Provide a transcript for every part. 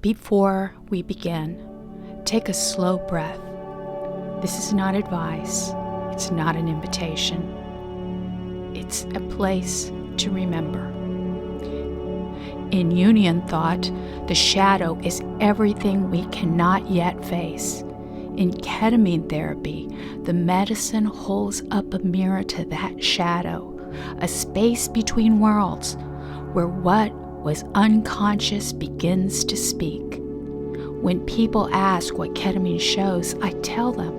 Before we begin, take a slow breath. This is not advice. It's not an invitation. It's a place to remember. In Jungian thought, the shadow is everything we cannot yet face. In ketamine therapy, the medicine holds up a mirror to that shadow, a space between worlds where what was unconscious begins to speak. When people ask what ketamine shows, I tell them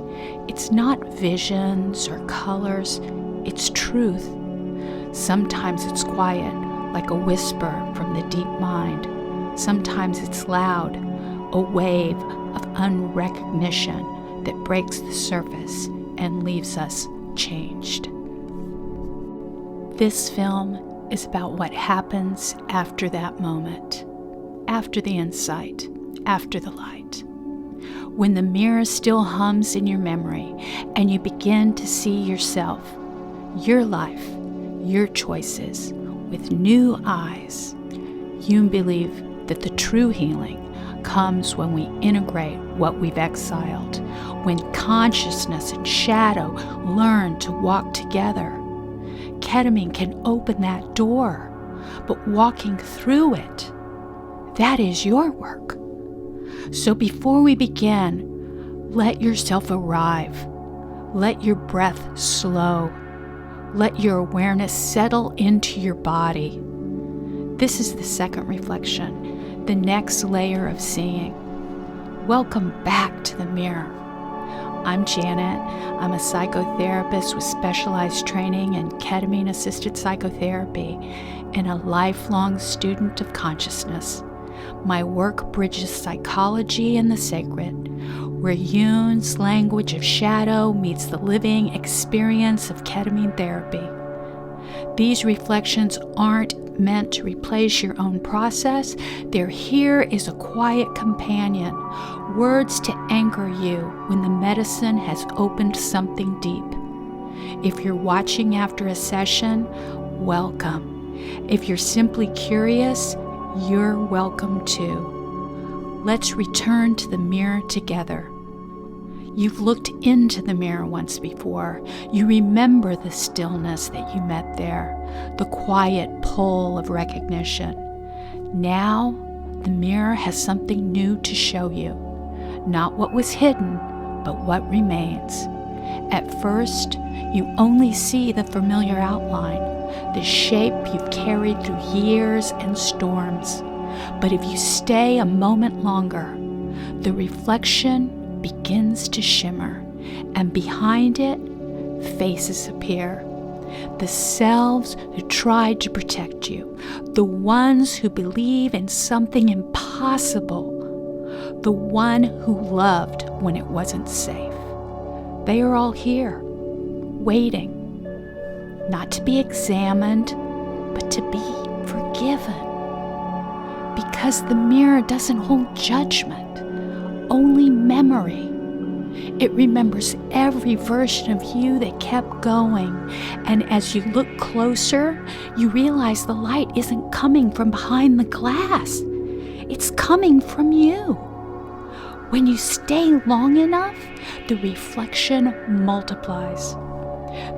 it's not visions or colors, it's truth. Sometimes it's quiet, like a whisper from the deep mind. Sometimes it's loud, a wave of unrecognition that breaks the surface and leaves us changed. This film is about what happens after that moment, after the insight, after the light. When the mirror still hums in your memory and you begin to see yourself, your life, your choices with new eyes, you believe that the true healing comes when we integrate what we've exiled, when consciousness and shadow learn to walk together. Ketamine can open that door, but walking through it, that is your work. So before we begin, let yourself arrive. Let your breath slow. Let your awareness settle into your body. This is the second reflection, the next layer of seeing. Welcome back to the mirror. I'm Janet. I'm a psychotherapist with specialized training in ketamine-assisted psychotherapy and a lifelong student of consciousness. My work bridges psychology and the sacred, where Jung's language of shadow meets the living experience of ketamine therapy. These reflections aren't meant to replace your own process. They're here as a quiet companion, words to anchor you when the medicine has opened something deep. If you're watching after a session, welcome. If you're simply curious, you're welcome too. Let's return to the mirror together. You've looked into the mirror once before. You remember the stillness that you met there, the quiet pull of recognition. Now, the mirror has something new to show you. Not what was hidden, but what remains. At first, you only see the familiar outline, the shape you've carried through years and storms. But if you stay a moment longer, the reflection begins to shimmer, and behind it, faces appear. The selves who tried to protect you, the ones who believe in something impossible, the one who loved when it wasn't safe. They are all here, waiting, not to be examined, but to be forgiven. Because the mirror doesn't hold judgment, only memory. It remembers every version of you that kept going. And as you look closer, you realize the light isn't coming from behind the glass. It's coming from you. When you stay long enough, the reflection multiplies.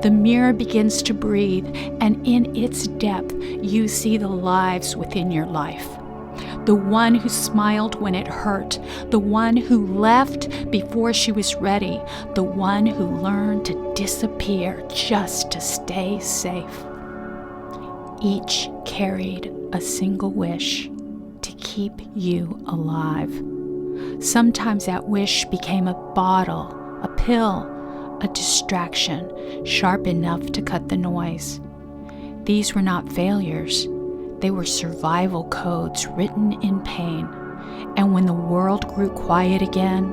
The mirror begins to breathe, and in its depth, you see the lives within your life. The one who smiled when it hurt, the one who left before she was ready, the one who learned to disappear just to stay safe. Each carried a single wish to keep you alive. Sometimes that wish became a bottle, a pill, a distraction, sharp enough to cut the noise. These were not failures. They were survival codes written in pain. And when the world grew quiet again,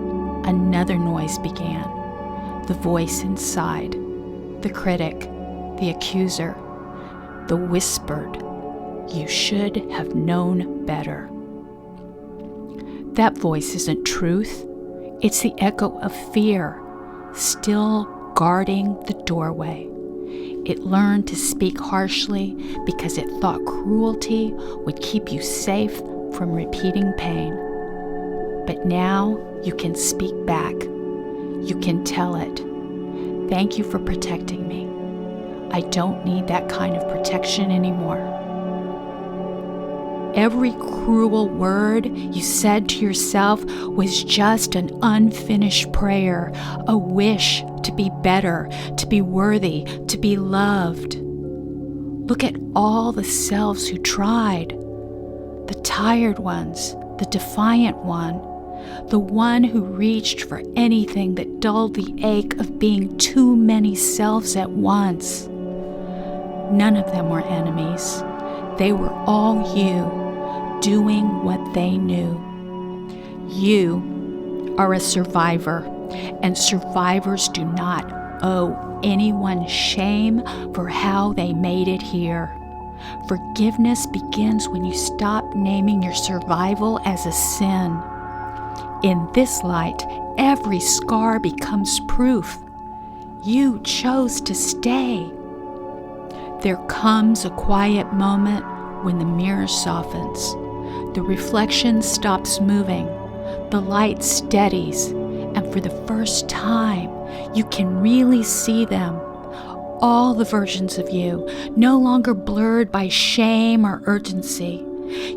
another noise began. The voice inside, the critic, the accuser, the whispered, "You should have known better." That voice isn't truth. It's the echo of fear, still guarding the doorway. It learned to speak harshly because it thought cruelty would keep you safe from repeating pain. But now you can speak back. You can tell it, "Thank you for protecting me. I don't need that kind of protection anymore." Every cruel word you said to yourself was just an unfinished prayer, a wish to be better, to be worthy, to be loved. Look at all the selves who tried. The tired ones, the defiant one, the one who reached for anything that dulled the ache of being too many selves at once. None of them were enemies. They were all you, doing what they knew. You are a survivor, and survivors do not owe anyone shame for how they made it here. Forgiveness begins when you stop naming your survival as a sin. In this light, every scar becomes proof. You chose to stay. There comes a quiet moment when the mirror softens. The reflection stops moving. The light steadies, and for the first time, you can really see them. All the versions of you, no longer blurred by shame or urgency.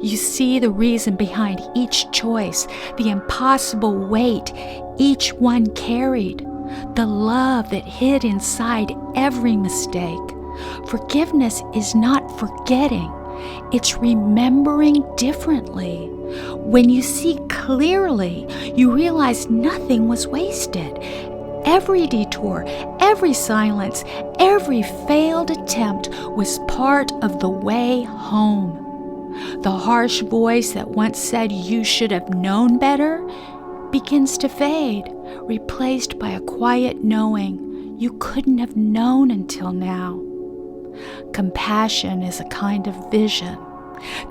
You see the reason behind each choice, the impossible weight each one carried, the love that hid inside every mistake. Forgiveness is not forgetting. It's remembering differently. When you see clearly, you realize nothing was wasted. Every detour, every silence, every failed attempt was part of the way home. The harsh voice that once said you should have known better begins to fade, replaced by a quiet knowing you couldn't have known until now. Compassion is a kind of vision,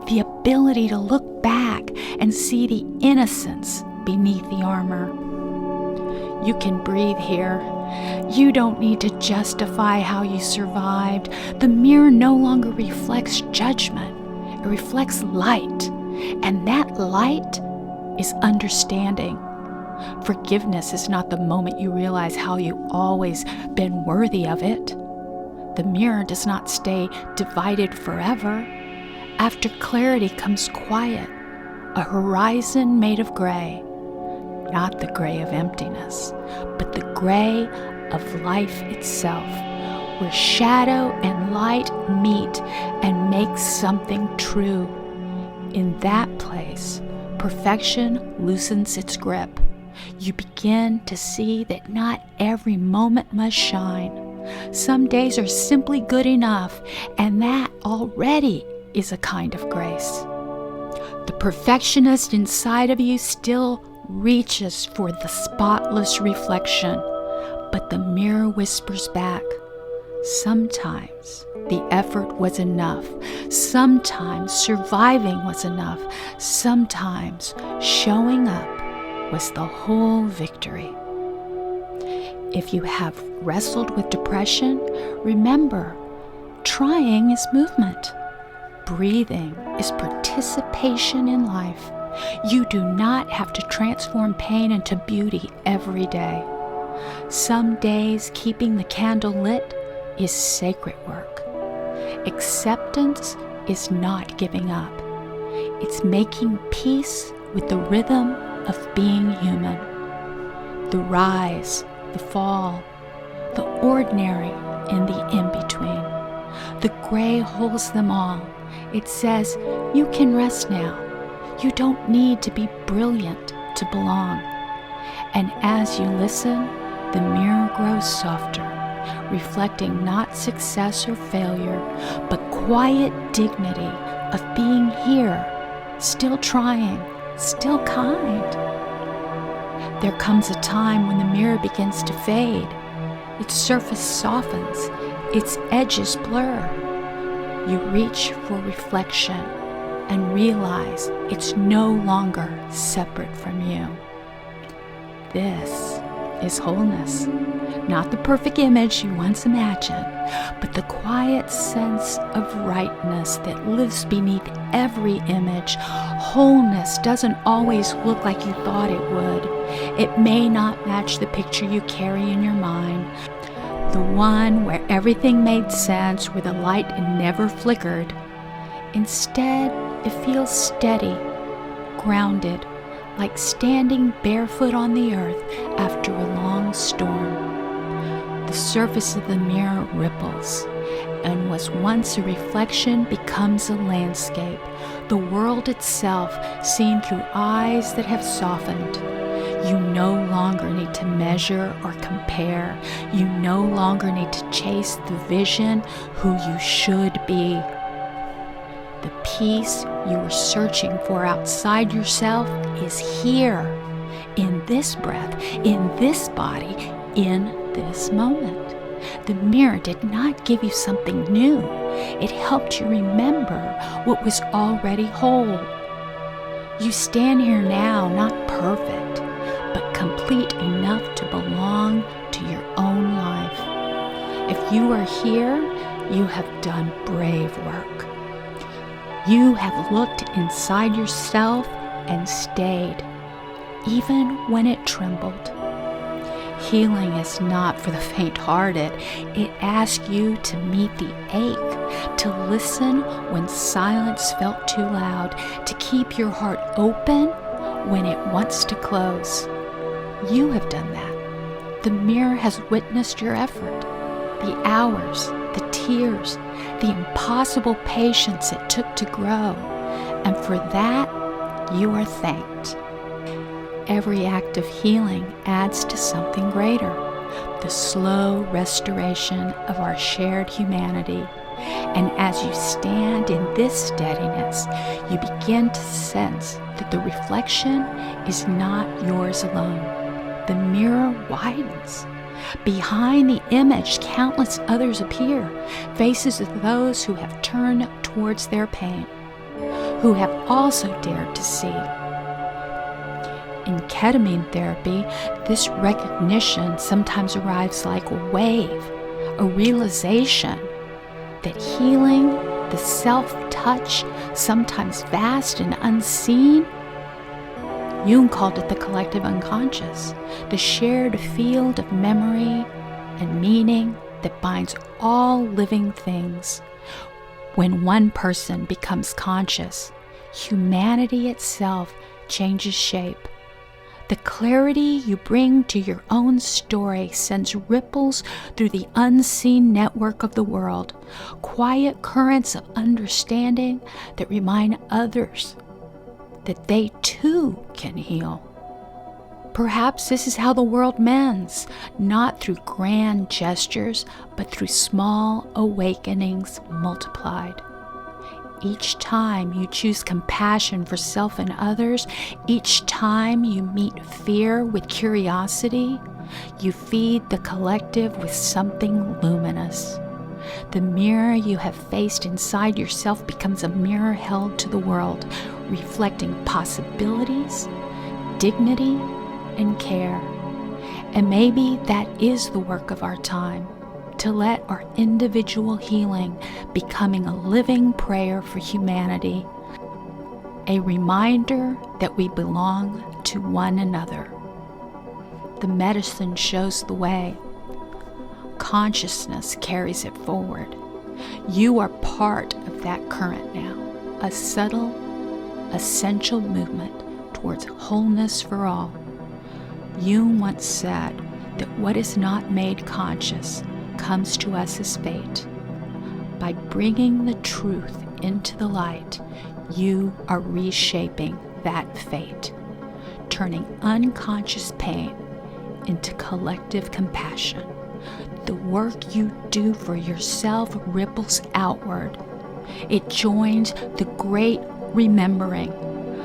the ability to look back and see the innocence beneath the armor. You can breathe here. You don't need to justify how you survived. The mirror no longer reflects judgment. It reflects light, and that light is understanding. Forgiveness is not the moment you realize how you've always been worthy of it. The mirror does not stay divided forever. After clarity comes quiet, a horizon made of gray. Not the gray of emptiness, but the gray of life itself, where shadow and light meet and make something true. In that place, perfection loosens its grip. You begin to see that not every moment must shine. Some days are simply good enough, and that already is a kind of grace. The perfectionist inside of you still reaches for the spotless reflection, but the mirror whispers back, sometimes the effort was enough. Sometimes surviving was enough. Sometimes showing up was the whole victory. If you have wrestled with depression, remember, trying is movement. Breathing is participation in life. You do not have to transform pain into beauty every day. Some days keeping the candle lit is sacred work. Acceptance is not giving up. It's making peace with the rhythm of being human. The rise, the fall, the ordinary and the in-between. The gray holds them all. It says, you can rest now. You don't need to be brilliant to belong. And as you listen, the mirror grows softer, reflecting not success or failure, but quiet dignity of being here, still trying, still kind. There comes a time when the mirror begins to fade. Its surface softens, its edges blur. You reach for reflection and realize it's no longer separate from you. This is wholeness. Not the perfect image you once imagined, but the quiet sense of rightness that lives beneath every image. Wholeness doesn't always look like you thought it would. It may not match the picture you carry in your mind, the one where everything made sense, where the light never flickered. Instead, it feels steady, grounded, like standing barefoot on the earth after a long storm. The surface of the mirror ripples, and what was once a reflection becomes a landscape, the world itself seen through eyes that have softened. You no longer need to measure or compare. You no longer need to chase the vision who you should be. The peace you were searching for outside yourself is here, in this breath, in this body, in this moment. The mirror did not give you something new. It helped you remember what was already whole. You stand here now, not perfect, but complete enough to belong to your own life. If you are here, you have done brave work. You have looked inside yourself and stayed, even when it trembled. Healing is not for the faint-hearted. It asks you to meet the ache, to listen when silence felt too loud, to keep your heart open when it wants to close. You have done that. The mirror has witnessed your effort, the hours, the tears, the impossible patience it took to grow, and for that you are thanked. Every act of healing adds to something greater, the slow restoration of our shared humanity. And as you stand in this steadiness, you begin to sense that the reflection is not yours alone. The mirror widens. Behind the image, countless others appear, faces of those who have turned towards their pain, who have also dared to see. In ketamine therapy, this recognition sometimes arrives like a wave, a realization that healing, the self-touch, sometimes vast and unseen. Jung called it the collective unconscious, the shared field of memory and meaning that binds all living things. When one person becomes conscious, humanity itself changes shape. The clarity you bring to your own story sends ripples through the unseen network of the world, quiet currents of understanding that remind others that they too can heal. Perhaps this is how the world mends, not through grand gestures, but through small awakenings multiplied. Each time you choose compassion for self and others, each time you meet fear with curiosity, you feed the collective with something luminous. The mirror you have faced inside yourself becomes a mirror held to the world, reflecting possibilities, dignity, and care. And maybe that is the work of our time, to let our individual healing becoming a living prayer for humanity, a reminder that we belong to one another. The medicine shows the way. Consciousness carries it forward. You are part of that current now, a subtle, essential movement towards wholeness for all. Jung once said that what is not made conscious comes to us as fate. By bringing the truth into the light, you are reshaping that fate, turning unconscious pain into collective compassion. The work you do for yourself ripples outward. It joins the great remembering,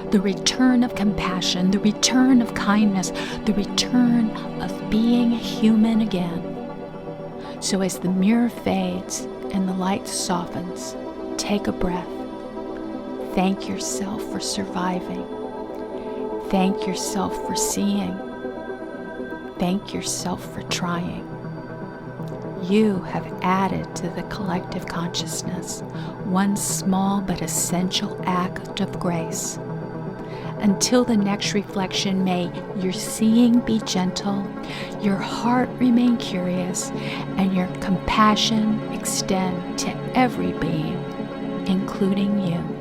the return of compassion, the return of kindness, the return of being human again. So as the mirror fades and the light softens, take a breath. Thank yourself for surviving. Thank yourself for seeing. thank yourself for trying. You have added to the collective consciousness one small but essential act of grace. Until the next reflection, may your seeing be gentle, your heart remain curious, and your compassion extend to every being, including you.